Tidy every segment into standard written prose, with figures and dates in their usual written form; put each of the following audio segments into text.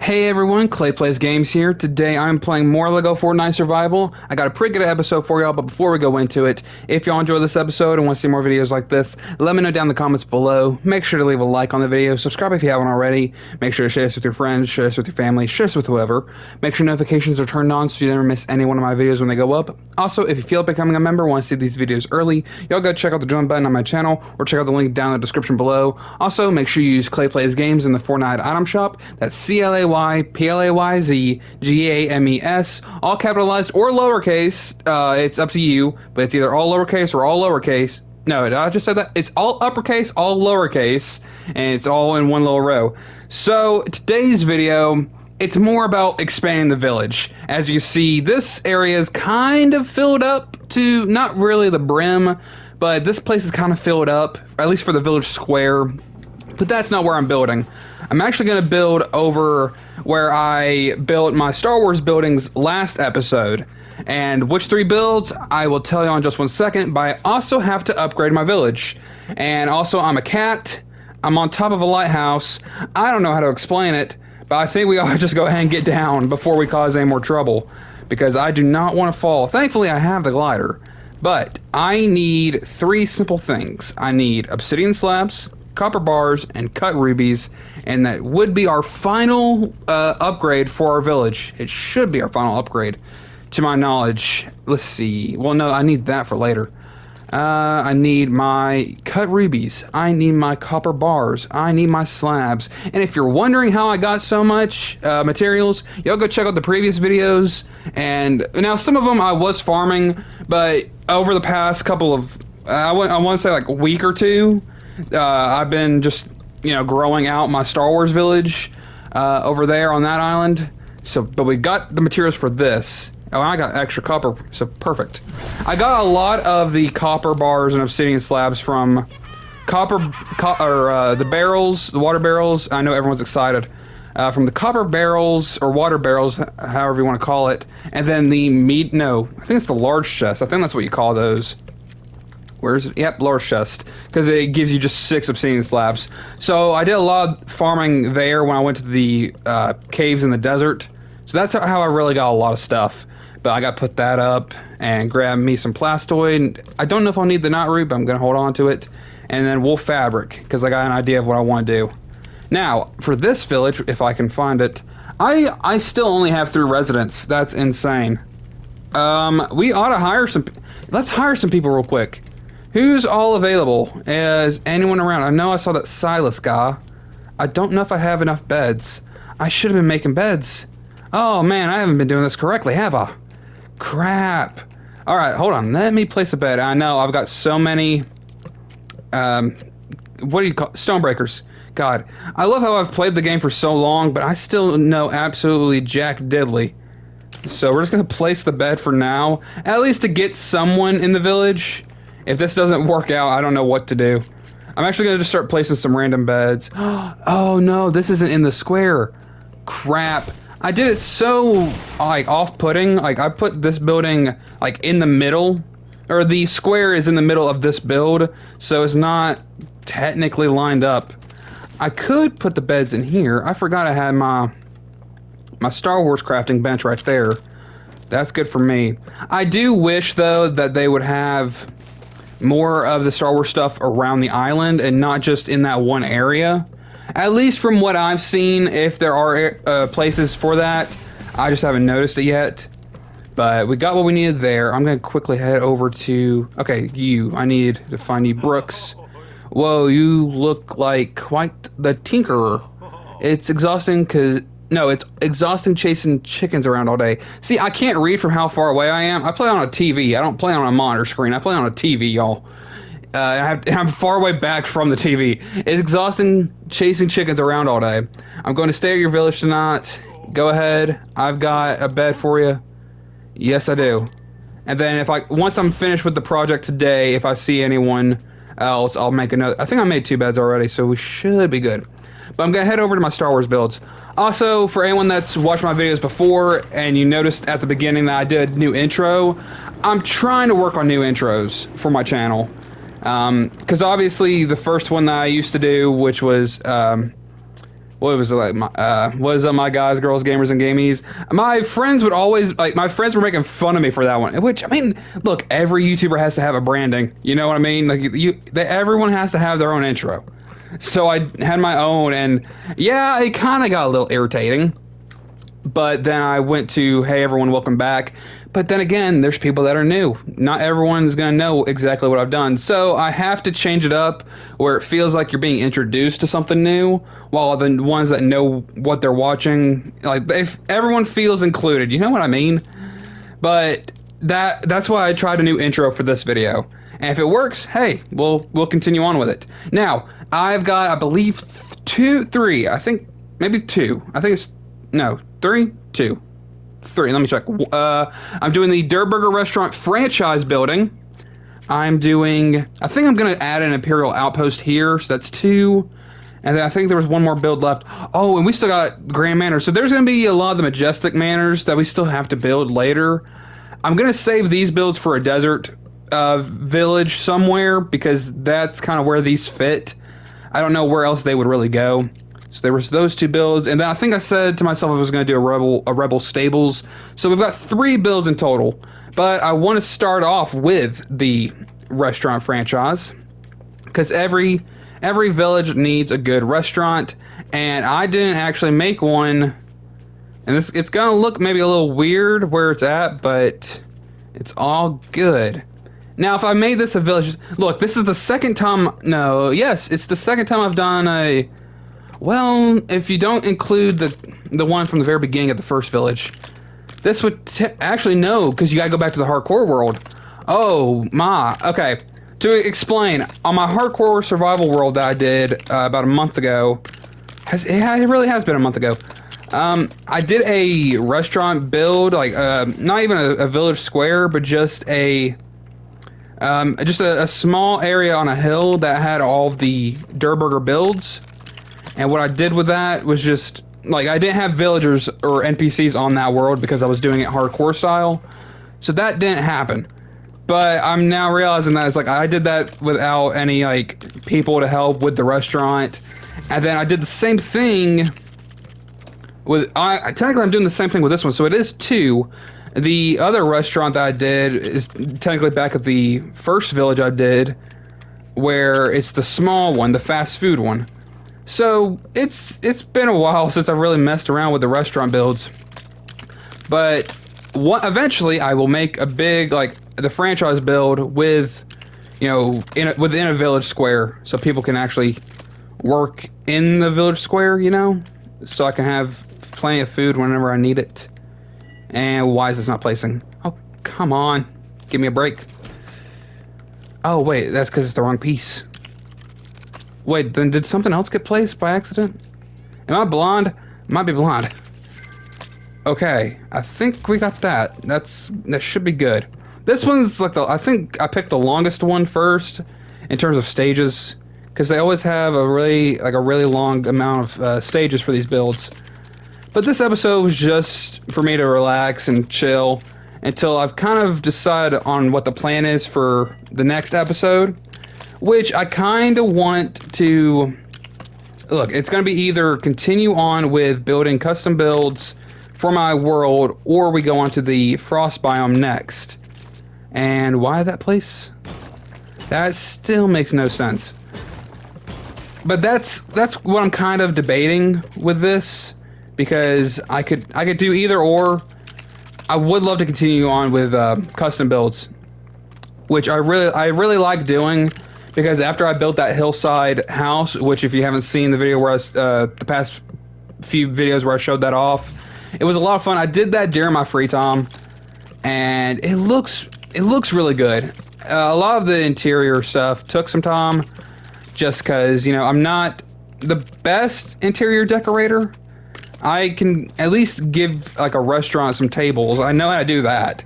Hey everyone, Clay Plays Games here. Today I'm playing more Lego Fortnite Survival. I got a pretty good episode for y'all, but before we go into it, if y'all enjoy this episode and want to see more videos like this, let me know down in the comments below. Make sure to leave a like on the video, subscribe if you haven't already, make sure to share this with your friends, share this with your family, share this with whoever. Make sure notifications are turned on so you never miss any one of my videos when they go up. Also, if you feel like becoming a member, want to see these videos early, y'all go check out the join button on my channel or check out the link down in the description below. Also, make sure you use Clay Plays Games in the Fortnite item shop. That's ClayPlayZGames, all capitalized or lowercase. It's up to you, but it's either all lowercase or all lowercase. No, did I just say that? It's all uppercase, all lowercase, and it's all in one little row. So, today's video, it's more about expanding the village. As you see, this area is kind of filled up to not really the brim, but this place is kind of filled up, at least for the village square. But that's not where I'm building. I'm actually going to build over where I built my Star Wars buildings last episode. And which three builds, I will tell you in just one second, but I also have to upgrade my village. And also, I'm a cat. I'm on top of a lighthouse. I don't know how to explain it, but I think we ought to just go ahead and get down before we cause any more trouble, because I do not want to fall. Thankfully, I have the glider. But I need three simple things. I need obsidian slabs, copper bars, and cut rubies, and that would be our final upgrade for our village. It should be our final upgrade, to my knowledge. Let's see. Well, no, I need that for later. I need my cut rubies. I need my copper bars. I need my slabs. And if you're wondering how I got so much materials, y'all go check out the previous videos. And now some of them I was farming, but over the past couple of, I want to say like a week or two, I've been just, growing out my Star Wars village over there on that island. So, but we got the materials for this. Oh, I got extra copper, so perfect. I got a lot of the copper bars and obsidian slabs from the barrels, the water barrels. I know everyone's excited. From the copper barrels, or water barrels, however you want to call it. And then the I think it's the large chest. I think that's what you call those. Where is it? Yep, large chest. Because it gives you just 6 obsidian slabs. So I did a lot of farming there when I went to the caves in the desert. So that's how I really got a lot of stuff. But I got to put that up and grab me some plastoid. I don't know if I'll need the knot root, but I'm going to hold on to it. And then wool fabric, because I got an idea of what I want to do. Now, for this village, if I can find it, I still only have 3 residents. That's insane. We ought to hire some... Let's hire some people real quick. Who's all available? Is anyone around? I know I saw that Silas guy. I don't know if I have enough beds. I should have been making beds. Oh man, I haven't been doing this correctly, have I? Crap. Alright, hold on. Let me place a bed. I know, I've got so many... what do you call... Stonebreakers. God. I love how I've played the game for so long, but I still know absolutely jack diddly. So we're just going to place the bed for now. At least to get someone in the village. If this doesn't work out, I don't know what to do. I'm actually going to just start placing some random beds. Oh no, this isn't in the square. Crap. I did it so, like, off-putting. Like, I put this building, like, in the middle. Or the square is in the middle of this build, so it's not technically lined up. I could put the beds in here. I forgot I had my Star Wars crafting bench right there. That's good for me. I do wish, though, that they would have more of the Star Wars stuff around the island and not just in that one area. At least from what I've seen, if there are places for that, I just haven't noticed it yet. But we got what we needed there. I'm going to quickly head over to... Okay, I need to find you, Brooks. Whoa, you look like quite the tinkerer. It's exhausting it's exhausting chasing chickens around all day. See, I can't read from how far away I am. I play on a TV. I don't play on a monitor screen. I play on a TV, y'all. I'm far away back from the TV. It's exhausting chasing chickens around all day. I'm going to stay at your village tonight. Go ahead. I've got a bed for you. Yes, I do. And then once I'm finished with the project today, if I see anyone else, I'll make another. I think I made 2 beds already, so we should be good. But I'm going to head over to my Star Wars builds. Also, for anyone that's watched my videos before and you noticed at the beginning that I did a new intro, I'm trying to work on new intros for my channel. Because obviously the first one that I used to do, which was what was it like? What is up, my guys, girls, gamers, and gamies? My friends would always like. My friends were making fun of me for that one. Which I mean, look, every YouTuber has to have a branding. You know what I mean? Like everyone has to have their own intro. So I had my own, and yeah, it kind of got a little irritating. But then I went to, hey everyone, welcome back. But then again, there's people that are new. Not everyone's going to know exactly what I've done. So I have to change it up where it feels like you're being introduced to something new, while the ones that know what they're watching, like if everyone feels included, you know what I mean? But that's why I tried a new intro for this video. And if it works, hey, we'll continue on with it. Now, I've got, I believe, three. I think maybe two. I think it's no, three, two, three. Let me check. I'm doing the Der Burger Restaurant franchise building. I think I'm gonna add an Imperial Outpost here, so that's two. And then I think there was one more build left. Oh, and we still got Grand Manor. So there's gonna be a lot of the majestic manors that we still have to build later. I'm gonna save these builds for a desert village somewhere because that's kind of where these fit. I don't know where else they would really go. So there was those two builds, and then I think I said to myself I was going to do a rebel stables. So we've got 3 builds in total, but I want to start off with the restaurant franchise because every village needs a good restaurant, and I didn't actually make one. And it's going to look maybe a little weird where it's at, but it's all good. Now, if I made this a village, look, this is the second time. No, yes, it's the second time I've done a. Well, if you don't include the one from the very beginning of the first village, this would actually no, because you gotta go back to the hardcore world. Oh my. Okay, to explain, on my hardcore survival world that I did about a month ago, it really has been a month ago. I did a restaurant build, like not even a village square, but just a small area on a hill that had all the Der Burger builds. And what I did with that was just, like, I didn't have villagers or NPCs on that world because I was doing it hardcore style. So that didn't happen. But I'm now realizing that it's like, I did that without any, like, people to help with the restaurant. And then I did the same thing with, technically I'm doing the same thing with this one, so it is 2. The other restaurant that I did is technically back at the first village I did, where it's the small one, the fast food one. So it's been a while since I've really messed around with the restaurant builds, but eventually I will make a big, like, the franchise build with, you know, within a village square, so people can actually work in the village square, you know, so I can have plenty of food whenever I need it. And why is this not placing? Oh, come on, give me a break. Oh wait, that's because it's the wrong piece. Wait, then did something else get placed by accident? Am I blonde? Might be blonde. Okay, I think we got that. That should be good. This one's like I think I picked the longest one first in terms of stages, because they always have a really long amount of stages for these builds. But this episode was just for me to relax and chill until I've kind of decided on what the plan is for the next episode. Which I kind of want to... Look, it's going to be either continue on with building custom builds for my world, or we go on to the frost biome next. And why that place? That still makes no sense. But that's what I'm kind of debating with this, because I could do either or. I would love to continue on with custom builds, which I really like doing. Because after I built that hillside house, which if you haven't seen the video where the past few videos where I showed that off, it was a lot of fun. I did that during my free time, and it looks really good. A lot of the interior stuff took some time, just because, you know, I'm not the best interior decorator. I can at least give like a restaurant some tables. I know how to do that,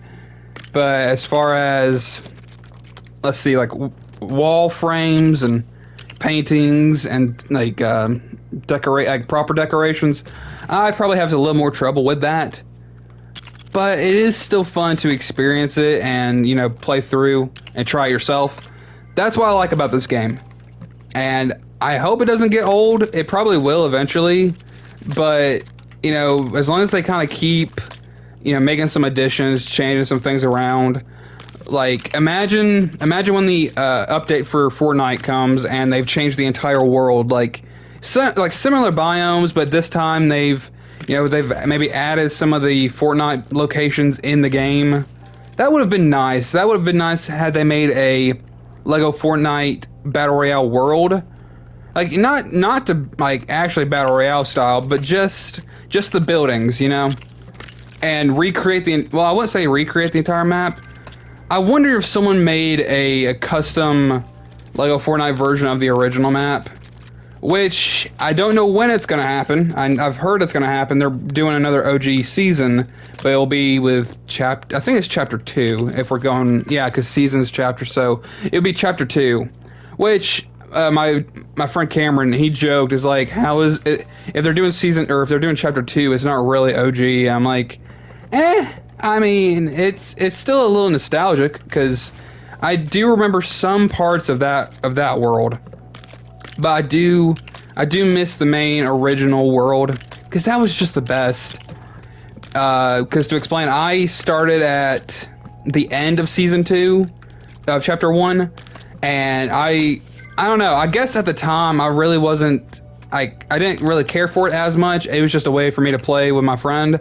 but as far as, let's see, like wall frames and paintings and like proper decorations, I probably have a little more trouble with that. But it is still fun to experience it and, you know, play through and try it yourself. That's what I like about this game. And I hope it doesn't get old. It probably will eventually, but you know, as long as they kind of keep, you know, making some additions, changing some things around. Like imagine when the update for Fortnite comes and they've changed the entire world. Like similar biomes, but this time they've maybe added some of the Fortnite locations in the game. That would have been nice. That would have been nice had they made a Lego Fortnite Battle Royale world. Like not to like actually Battle Royale style, but just the buildings, you know, and recreate the well, I wouldn't say recreate the entire map. I wonder if someone made a custom Lego Fortnite version of the original map, which I don't know when it's going to happen. I've heard it's going to happen. They're doing another OG season, but it'll be with I think it's chapter 2 if we're going, yeah, because season's chapter, so it'll be chapter 2, which my friend Cameron, he joked, is like, how is it, if they're doing season, or if they're doing chapter 2, it's not really OG. I'm like, I mean, it's still a little nostalgic because I do remember some parts of that world, but I do miss the main original world because that was just the best. Because to explain, I started at the end of season 2 of chapter 1, and I don't know. I guess at the time I really wasn't. I didn't really care for it as much. It was just a way for me to play with my friend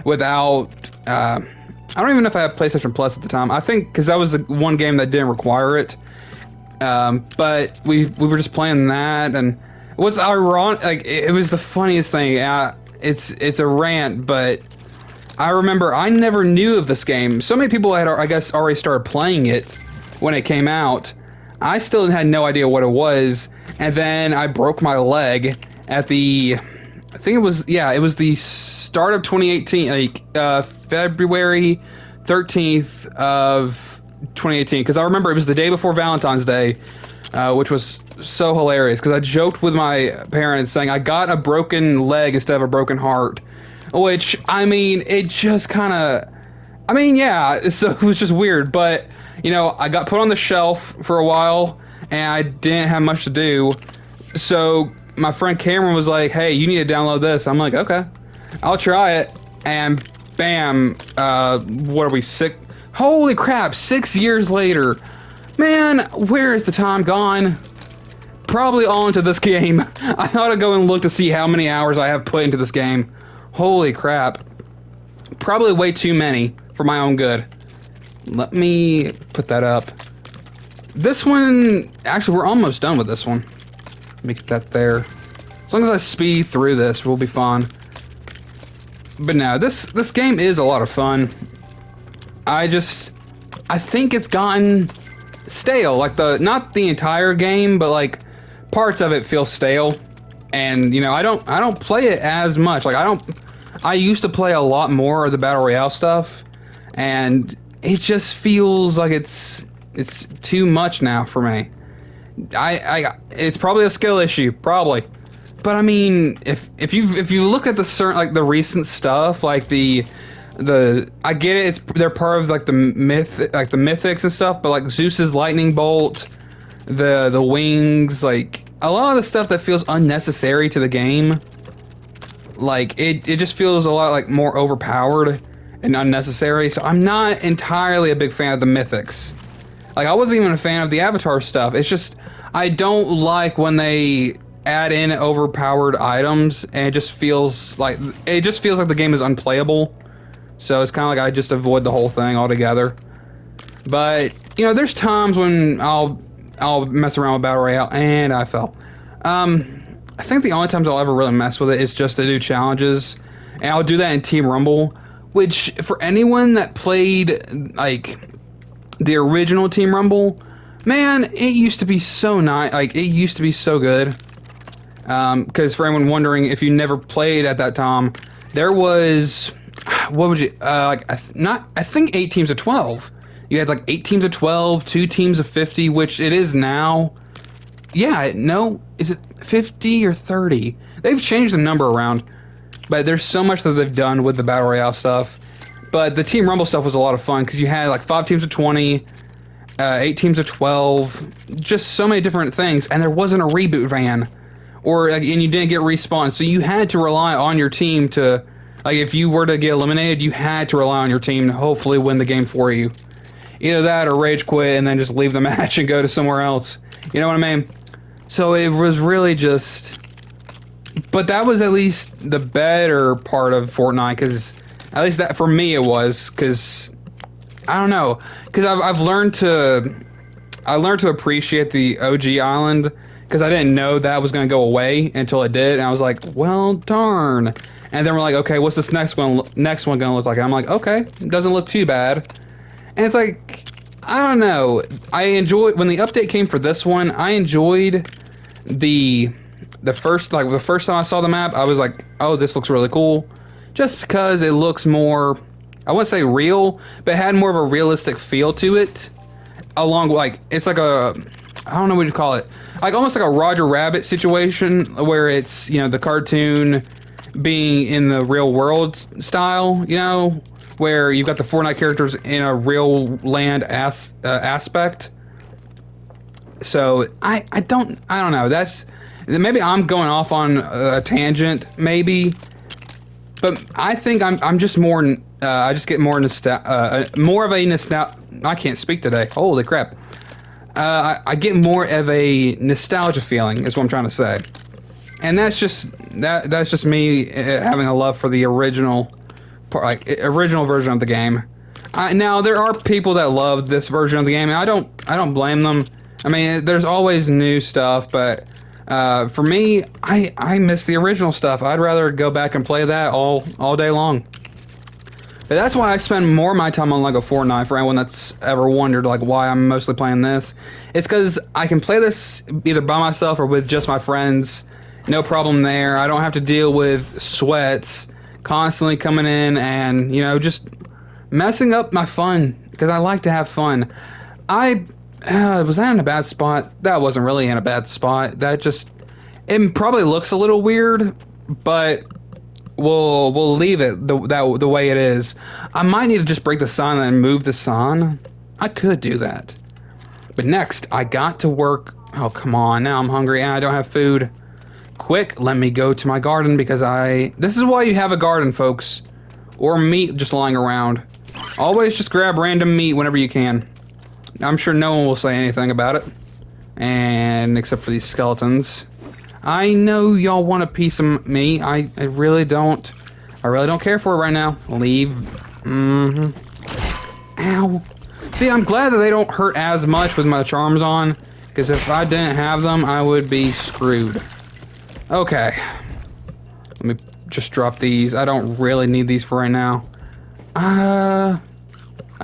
without. I don't even know if I had PlayStation Plus at the time. I think because that was the one game that didn't require it. But we were just playing that, and what's ironic, like it was the funniest thing. It's a rant, but I remember I never knew of this game. So many people had, I guess, already started playing it when it came out. I still had no idea what it was, and then I broke my leg at I think it was, yeah, it was the start of 2018, like February 13th of 2018, because I remember it was the day before Valentine's Day, which was so hilarious, because I joked with my parents saying I got a broken leg instead of a broken heart, which, I mean, it just kind of, I mean, yeah, so it was just weird, but you know, I got put on the shelf for a while, and I didn't have much to do. So my friend Cameron was like, "Hey, you need to download this." I'm like, "Okay, I'll try it." And bam, what are we, sick? Holy crap! 6 years later, man, where is the time gone? Probably all into this game. I ought to go and look to see how many hours I have put into this game. Holy crap! Probably way too many for my own good. Let me put that up. This one, actually, we're almost done with this one. Let me get that there. As long as I speed through this, we'll be fine. But no, this game is a lot of fun. I think it's gotten stale. Like not the entire game, but like parts of it feel stale. And you know, I don't play it as much. Like I used to play a lot more of the Battle Royale stuff, and it just feels like it's too much now for me. It's probably a skill issue, probably. But I mean, if you look at the certain, like the recent stuff, like the I get it, they're part of like the mythics and stuff, but like Zeus's lightning bolt, the wings, like a lot of the stuff that feels unnecessary to the game. Like it just feels a lot like more overpowered and unnecessary. So I'm not entirely a big fan of the mythics. Like I wasn't even a fan of the Avatar stuff. It's just I don't like when they add in overpowered items, and it just feels like the game is unplayable. So it's kind of like I just avoid the whole thing altogether. But you know, there's times when I'll mess around with Battle Royale, and I fell. I think the only times I'll ever really mess with it is just to do challenges, and I'll do that in Team Rumble. Which, for anyone that played like the original Team Rumble, man, it used to be so nice. Like it used to be so good. Because for anyone wondering, if you never played at that time, there was, what would you like? I think 8 teams of 12. You had like 8 teams of 12, 2 teams of 50, which it is now. Yeah, no, is it 50 or 30? They've changed the number around. But there's so much that they've done with the Battle Royale stuff. But the Team Rumble stuff was a lot of fun because you had like 5 teams of 20. 8 teams of 12, just so many different things, and there wasn't a reboot van, and you didn't get respawned, so you had to rely on your team to, like, if you were to get eliminated, you had to rely on your team to hopefully win the game for you. Either that or rage quit and then just leave the match and go to somewhere else. You know what I mean? So it was really just... But that was at least the better part of Fortnite, because at least that, for me, it was, because... I don't know, because I've learned to... I learned to appreciate the OG island, because I didn't know that was going to go away until it did, and I was like, well, darn. And then we're like, okay, what's this next one going to look like? And I'm like, okay, it doesn't look too bad. And it's like, I don't know. I enjoyed when the update came for this one. I enjoyed the first time I saw the map. I was like, oh, this looks really cool, just because it looks more. I wouldn't say real, but it had more of a realistic feel to it. Along like it's like a, I don't know what you call it, like almost like a Roger Rabbit situation where it's, you know, the cartoon being in the real world style, you know, where you've got the Fortnite characters in a real land aspect. So I don't know. That's maybe I'm going off on a tangent, maybe, but I think I'm just more. I just get more more of a nostalgia. I can't speak today. Holy crap! I get more of a nostalgia feeling, is what I'm trying to say, and that's just me having a love for the original. Like original version of the game. Now there are people that love this version of the game, and I don't blame them. I mean, there's always new stuff, but for me, I miss the original stuff. I'd rather go back and play that all day long. But that's why I spend more of my time on Lego Fortnite. For anyone that's ever wondered, like, why I'm mostly playing this, it's because I can play this either by myself or with just my friends. No problem there. I don't have to deal with sweats constantly coming in and, you know, just messing up my fun, because I like to have fun. Was that in a bad spot? That wasn't really in a bad spot. That just, it probably looks a little weird, but we'll leave it the way it is. I might need to just break the sign and move the sign. I could do that. But next, I got to work. Oh, come on. Now I'm hungry and I don't have food. Quick, let me go to my garden, because this is why you have a garden, folks. Or meat just lying around. Always just grab random meat whenever you can. I'm sure no one will say anything about it. And except for these skeletons. I know y'all want a piece of me. I really don't. I really don't care for it right now. Leave. Ow. See, I'm glad that they don't hurt as much with my charms on, because if I didn't have them, I would be screwed. Okay. Let me just drop these. I don't really need these for right now. I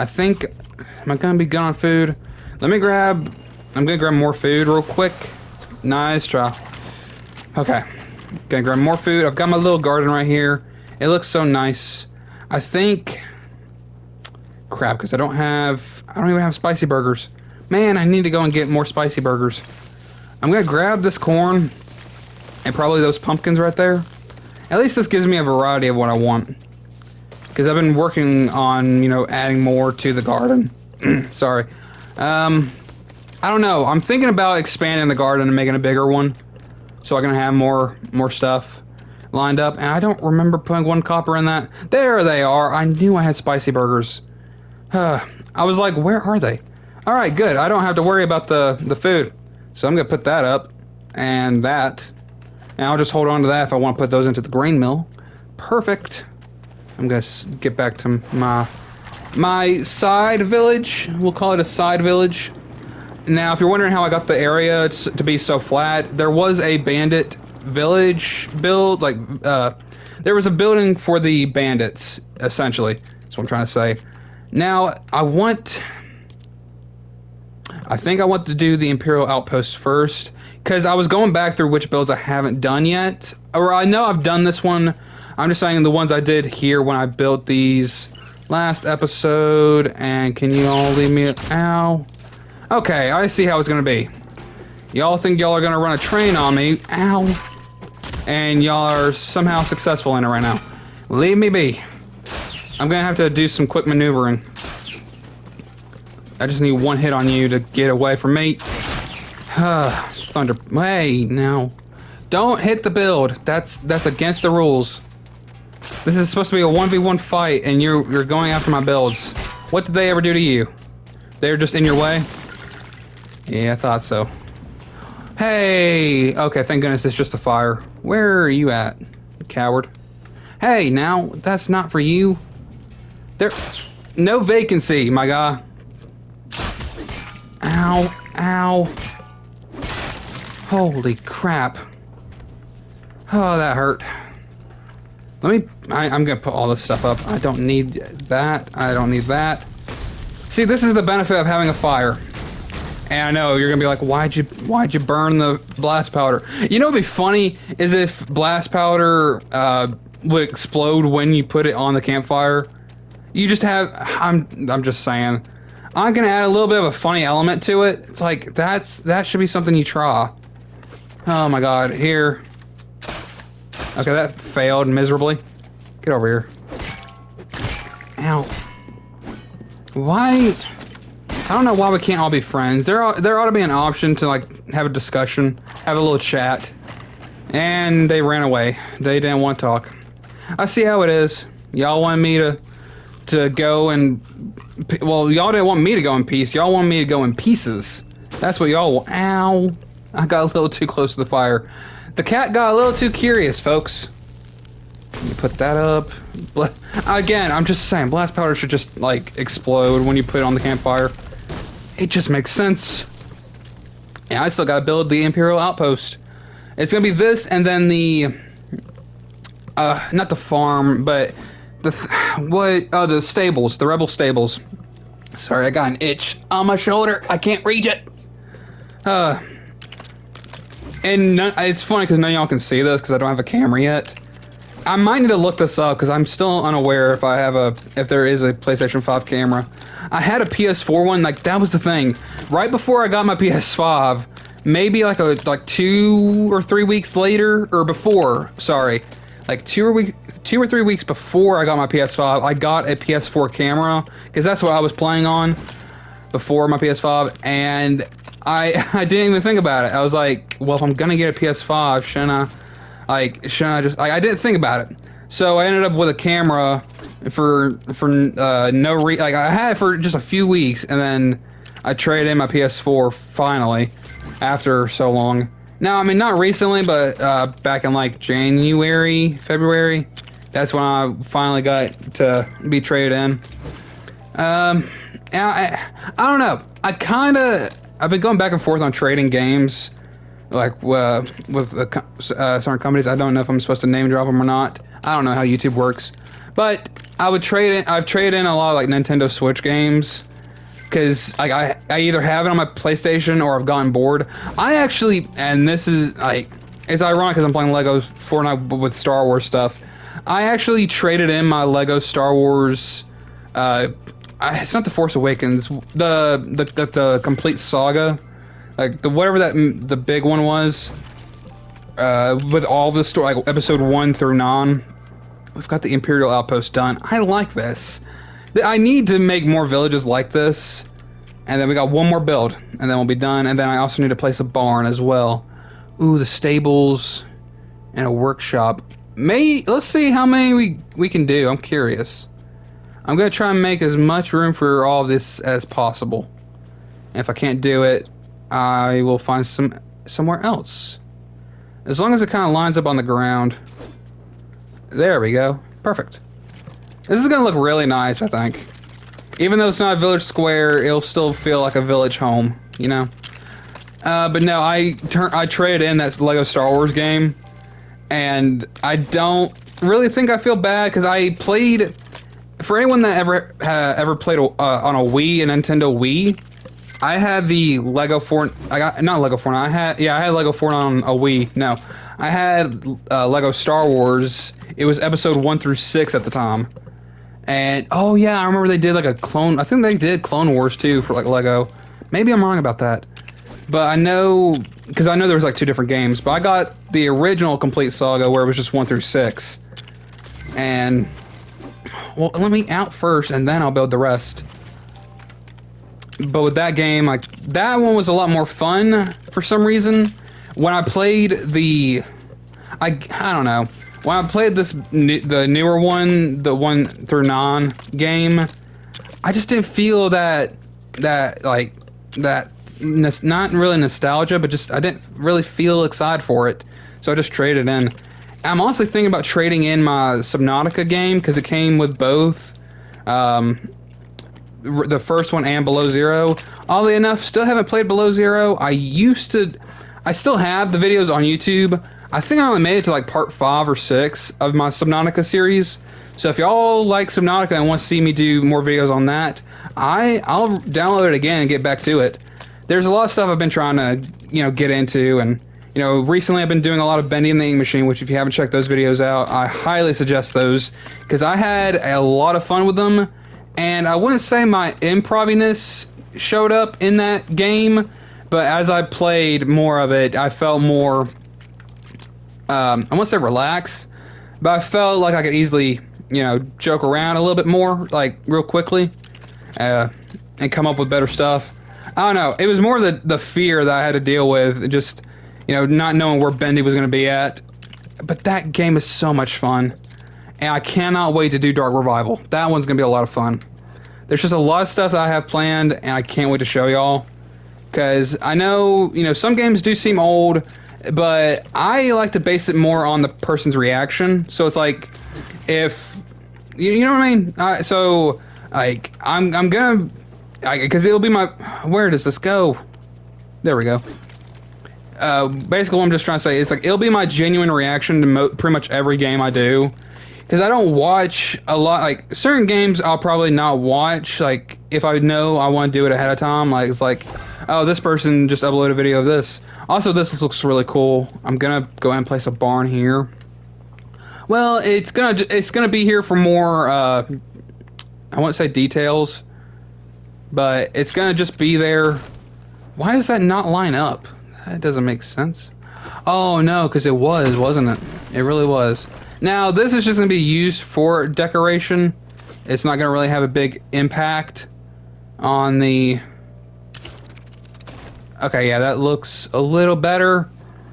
think... Am I gonna be good on food? I'm gonna grab more food real quick. Nice try. Okay. Gonna grab more food. I've got my little garden right here. It looks so nice. I think... Crap, because I don't even have spicy burgers. Man, I need to go and get more spicy burgers. I'm gonna grab this corn and probably those pumpkins right there. At least this gives me a variety of what I want. Because I've been working on, you know, adding more to the garden. Sorry. I don't know. I'm thinking about expanding the garden and making a bigger one, so I can have more stuff lined up. And I don't remember putting 1 copper in that. There they are. I knew I had spicy burgers. I was like, where are they? All right, good. I don't have to worry about the food. So I'm gonna put that up and that, and I'll just hold on to that if I want to put those into the grain mill. Perfect. I'm gonna get back to my side village. We'll call it a side village. Now, if you're wondering how I got the area to be so flat, there was a bandit village build. Like, there was a building for the bandits, essentially. That's what I'm trying to say. Now, I think I want to do the Imperial Outpost first, because I was going back through which builds I haven't done yet. Or I know I've done this one. I'm just saying the ones I did here when I built these last episode. And can you all leave me... Ow. Okay, I see how it's going to be. Y'all think y'all are going to run a train on me. Ow. And y'all are somehow successful in it right now. Leave me be. I'm going to have to do some quick maneuvering. I just need one hit on you to get away from me. Thunder. Hey, now. Don't hit the build. That's against the rules. This is supposed to be a 1v1 fight, and you're going after my builds. What did they ever do to you? They're just in your way? Yeah, I thought so. Hey! Okay, thank goodness it's just a fire. Where are you at, coward? Hey, now, that's not for you. There... No vacancy, my guy. Ow, ow. Holy crap. Oh, that hurt. I'm gonna put all this stuff up. I don't need that. I don't need that. See, this is the benefit of having a fire. And I know you're gonna be like, why'd you burn the blast powder? You know what'd be funny is if blast powder would explode when you put it on the campfire. You just have, I'm just saying. I'm gonna add a little bit of a funny element to it. It's like, that should be something you try. Oh my god, here. Okay, that failed miserably. Get over here. Ow. Why? I don't know why we can't all be friends. There ought to be an option to like have a discussion, have a little chat. And they ran away. They didn't want to talk. I see how it is. Y'all want me to go and... Well, y'all didn't want me to go in peace. Y'all want me to go in pieces. That's what y'all want. Ow. I got a little too close to the fire. The cat got a little too curious, folks. Let me put that up. Again, I'm just saying, blast powder should just, like, explode when you put it on the campfire. It just makes sense. And I still gotta build the Imperial Outpost. It's gonna be this, and then the... not the farm, but... the stables. The Rebel stables. Sorry, I got an itch on my shoulder. I can't reach it. And it's funny because none of y'all can see this because I don't have a camera yet. I might need to look this up because I'm still unaware if there is a PlayStation 5 camera. I had a PS4 one, like that was the thing. Right before I got my PS5, maybe like 2 or 3 weeks later, or before, sorry, like 2 or 3 weeks before I got my PS5, I got a PS4 camera because that's what I was playing on before my PS5, and I didn't even think about it. I was like, well, if I'm gonna get a PS5, shouldn't I just... I didn't think about it. So I ended up with a camera for no reason. Like, I had it for just a few weeks, and then I traded in my PS4 finally, after so long. Now, I mean, not recently, but back in like January, February, that's when I finally got to be traded in. And I don't know. I've been going back and forth on trading games, like with certain companies. I don't know if I'm supposed to name drop them or not. I don't know how YouTube works, but I've traded in a lot of like Nintendo Switch games because like I either have it on my PlayStation or I've gotten bored. I actually, and this is like, it's ironic because I'm playing Lego Fortnite with Star Wars stuff. I actually traded in my Lego Star Wars. It's not the Force Awakens, the complete saga, like the big one was, with all the story, like episode 1 through 9. We've got the Imperial Outpost done. I like this. I need to make more villages like this, and then we got one more build, and then we'll be done. And then I also need to place a barn as well. Ooh, the stables and a workshop. Let's see how many we can do. I'm curious. I'm going to try and make as much room for all of this as possible. And if I can't do it, I will find somewhere else. As long as it kind of lines up on the ground. There we go. Perfect. This is going to look really nice, I think. Even though it's not a village square, it'll still feel like a village home, you know? But no, I traded in that Lego Star Wars game. And I don't really think I feel bad because I played... For anyone that ever played on a Wii, a Nintendo Wii, I had the Lego Fortnite. Not Lego Fortnite. I had Lego Fortnite on a Wii. No, I had Lego Star Wars. It was episode 1 through 6 at the time. And oh yeah, I remember they did like a clone. I think they did Clone Wars too for like Lego. Maybe I'm wrong about that. But I know because I know there was like 2 different games. But I got the original complete saga where it was just 1 through 6. And well, let me out first, and then I'll build the rest. but with that game, like that one was a lot more fun for some reason. When I played I don't know. When I played the newer one, the 1 through 9 game, I just didn't feel like that not really nostalgia, but just I didn't really feel excited for it, so I just traded in. I'm also thinking about trading in my Subnautica game because it came with both the first one and Below Zero. Oddly enough, still haven't played Below Zero. I still have the videos on YouTube. I think I only made it to like part 5 or 6 of my Subnautica series. So if y'all like Subnautica and want to see me do more videos on that, I'll download it again and get back to it. There's a lot of stuff I've been trying to, get into, and recently I've been doing a lot of bending the ink machine, which if you haven't checked those videos out, I highly suggest those because I had a lot of fun with them, and I wouldn't say my improviness showed up in that game, but as I played more of it, I felt more, I won't say relaxed, but I felt like I could easily, joke around a little bit more, like real quickly, and come up with better stuff. I don't know. It was more the fear that I had to deal with, just, not knowing where Bendy was going to be at. But that game is so much fun, and I cannot wait to do Dark Revival. That one's going to be a lot of fun. There's just a lot of stuff that I have planned, and I can't wait to show y'all. Because I know, some games do seem old, but I like to base it more on the person's reaction. So it's like, if, you know what I mean? So, like, I'm gonna, because it'll be my, where does this go? There we go. Basically what I'm just trying to say is, like, it'll be my genuine reaction to pretty much every game I do. Because I don't watch a lot, like, certain games I'll probably not watch, like, if I know I want to do it ahead of time, like, it's like, oh, this person just uploaded a video of this. Also, this looks really cool. I'm gonna go ahead and place a barn here. Well, it's gonna be here for more, I won't say details, but it's gonna just be there. Why does that not line up? That doesn't make sense. Oh, no, because it was, wasn't it? It really was. Now, this is just going to be used for decoration. It's not going to really have a big impact on the... Okay, yeah, that looks a little better.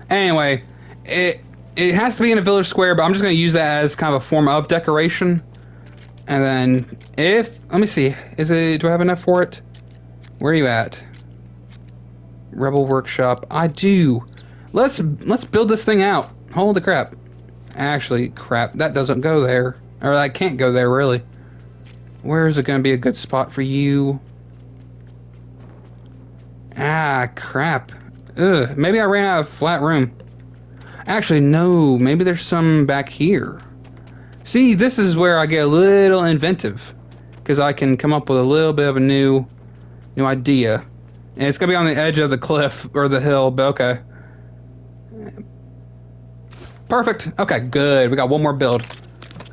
Anyway, it has to be in a village square, but I'm just going to use that as kind of a form of decoration. And then let me see, do I have enough for it? Where are you at? Rebel Workshop. I do. Let's build this thing out. Holy crap. Actually, crap, that doesn't go there. Or that can't go there, really. Where is it going to be a good spot for you? Ah, crap. Ugh, maybe I ran out of flat room. Actually, no, maybe there's some back here. See, this is where I get a little inventive. Because I can come up with a little bit of a new idea. And it's going to be on the edge of the cliff, or the hill, but okay. Perfect. Okay, good. We got one more build.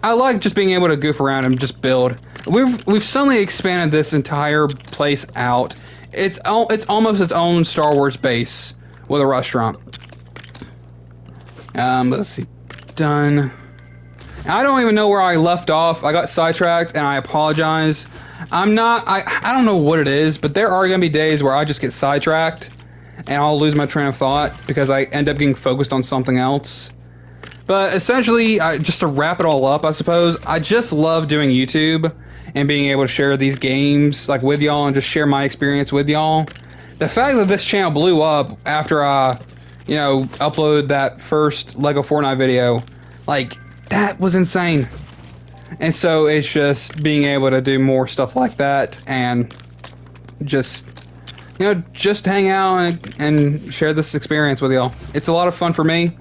I like just being able to goof around and just build. We've suddenly expanded this entire place out. It's almost its own Star Wars base with a restaurant. Let's see. Done. I don't even know where I left off. I got sidetracked, and I apologize. I don't know what it is, but there are going to be days where I just get sidetracked, and I'll lose my train of thought because I end up getting focused on something else. But essentially, just to wrap it all up, I suppose, I just love doing YouTube and being able to share these games like with y'all and just share my experience with y'all. The fact that this channel blew up after I, uploaded that first Lego Fortnite video, like, that was insane. And so it's just being able to do more stuff like that and just, just hang out and share this experience with y'all. It's a lot of fun for me.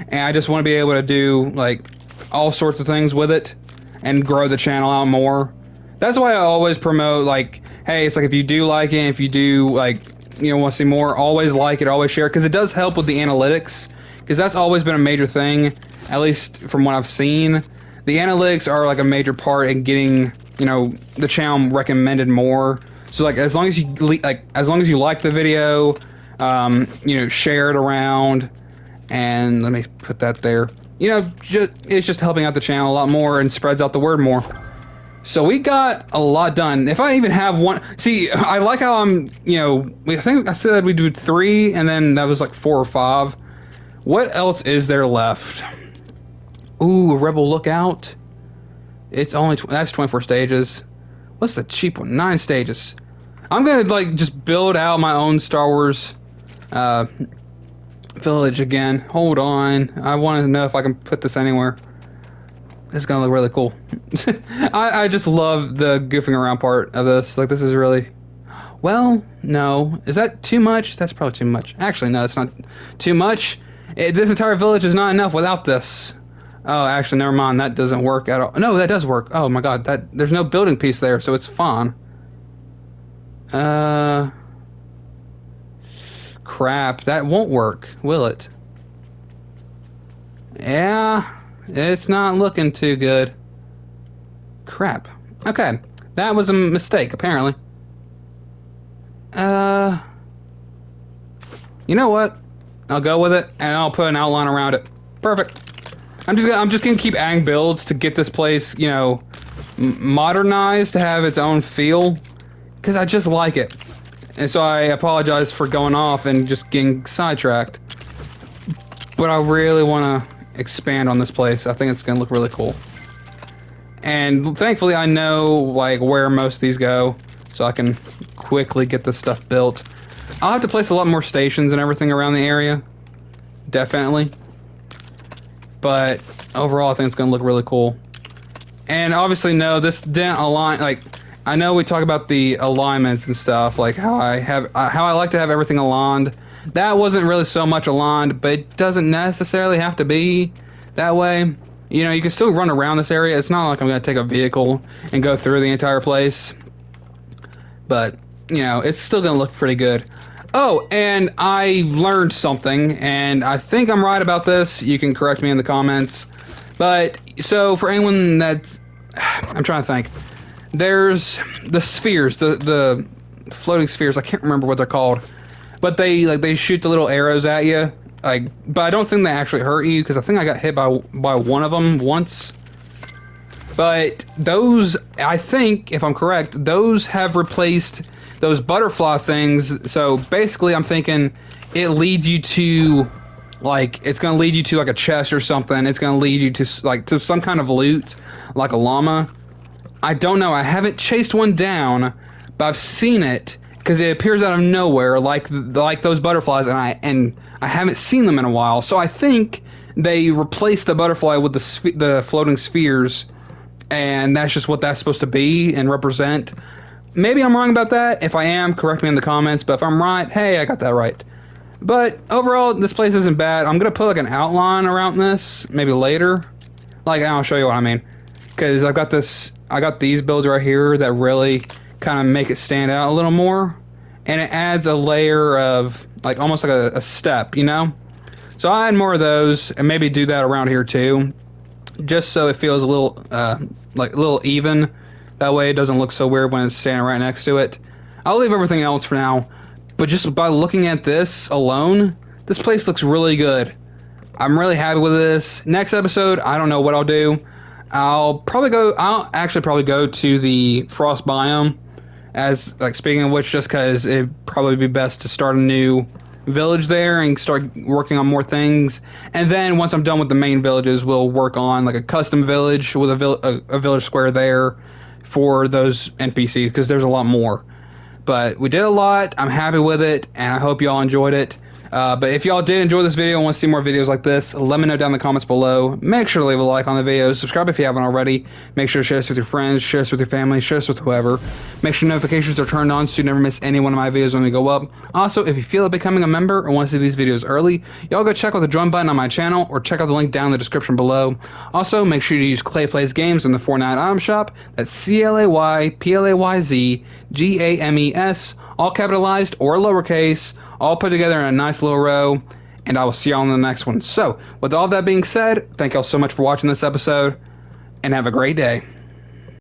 And I just want to be able to do, like, all sorts of things with it and grow the channel out more. That's why I always promote, like, hey, it's like if you do like it, if you do, like, want to see more, always like it, always share it, because it does help with the analytics, because that's always been a major thing, at least from what I've seen. The analytics are, like, a major part in getting, the channel recommended more. So, like, as long as you like the video, share it around. And let me put that there. It's just helping out the channel a lot more and spreads out the word more. So we got a lot done. If I even have one, see, I like how I'm, I think I said we do 3, and then that was like 4 or 5. What else is there left? Ooh, a Rebel Lookout. It's only that's 24 stages. What's the cheap one? 9 stages. I'm gonna like just build out my own Star Wars uh, village again. Hold on, I want to know if I can put this anywhere. This is gonna look really cool. I just love the goofing around part of this. Like, this is really... Well, no. Is that too much? That's probably too much. Actually, no, it's not too much. This entire village is not enough without this. Oh, actually, never mind. That doesn't work at all. No, that does work. Oh my god, there's no building piece there, so it's fine. Crap. That won't work, will it? Yeah, it's not looking too good. Crap. Okay, that was a mistake, apparently. You know what? I'll go with it, and I'll put an outline around it. Perfect. I'm just gonna keep adding builds to get this place, modernized to have its own feel, because I just like it. And so I apologize for going off and just getting sidetracked. But I really want to expand on this place. I think it's gonna look really cool. And thankfully, I know like where most of these go, so I can quickly get this stuff built. I'll have to place a lot more stations and everything around the area, definitely. But overall, I think it's gonna look really cool. And obviously, no, this didn't align. Like, I know we talk about the alignments and stuff, like how I like to have everything aligned. That wasn't really so much aligned, but it doesn't necessarily have to be that way. You can still run around this area. It's not like I'm gonna take a vehicle and go through the entire place. But, it's still gonna look pretty good. Oh, and I learned something, and I think I'm right about this. You can correct me in the comments. But, so for anyone that's... I'm trying to think. There's the spheres, the floating spheres. I can't remember what they're called. But they shoot the little arrows at you. But I don't think they actually hurt you, because I think I got hit by one of them once. But those, I think, if I'm correct, those have replaced those butterfly things. So basically, I'm thinking it leads you to, it's going to lead you to, a chest or something. It's going to lead you to, to some kind of loot, like a llama. I don't know. I haven't chased one down, but I've seen it, because it appears out of nowhere, like those butterflies, and I haven't seen them in a while. So I think they replaced the butterfly with the floating spheres, and that's just what that's supposed to be and represent. Maybe I'm wrong about that. If I am, correct me in the comments. But if I'm right, hey, I got that right. But overall, this place isn't bad. I'm going to put an outline around this maybe later. I'll show you what I mean. Because I got these builds right here that really kind of make it stand out a little more. And it adds a layer of, almost like a step, So I'll add more of those and maybe do that around here too. Just so it feels a little, a little even. That way it doesn't look so weird when it's standing right next to it. I'll leave everything else for now. But just by looking at this alone, this place looks really good. I'm really happy with this. Next episode, I don't know what I'll do. I'll actually probably go to the frost biome. Speaking of which, just because it'd probably be best to start a new village there and start working on more things. And then once I'm done with the main villages, we'll work on a custom village with a village square there for those NPCs, because there's a lot more. But we did a lot. I'm happy with it, and I hope y'all enjoyed it. But if y'all did enjoy this video and want to see more videos like this, let me know down in the comments below. Make sure to leave a like on the video. Subscribe if you haven't already. Make sure to share this with your friends, share this with your family, share this with whoever. Make sure notifications are turned on so you never miss any one of my videos when they go up. Also, if you feel like becoming a member or want to see these videos early, y'all go check out the join button on my channel or check out the link down in the description below. Also, make sure you use Clay Plays Games in the Fortnite item shop. That's ClayPlayzGames, all capitalized or lowercase, all put together in a nice little row, and I will see y'all in the next one. So, with all that being said, thank y'all so much for watching this episode, and have a great day.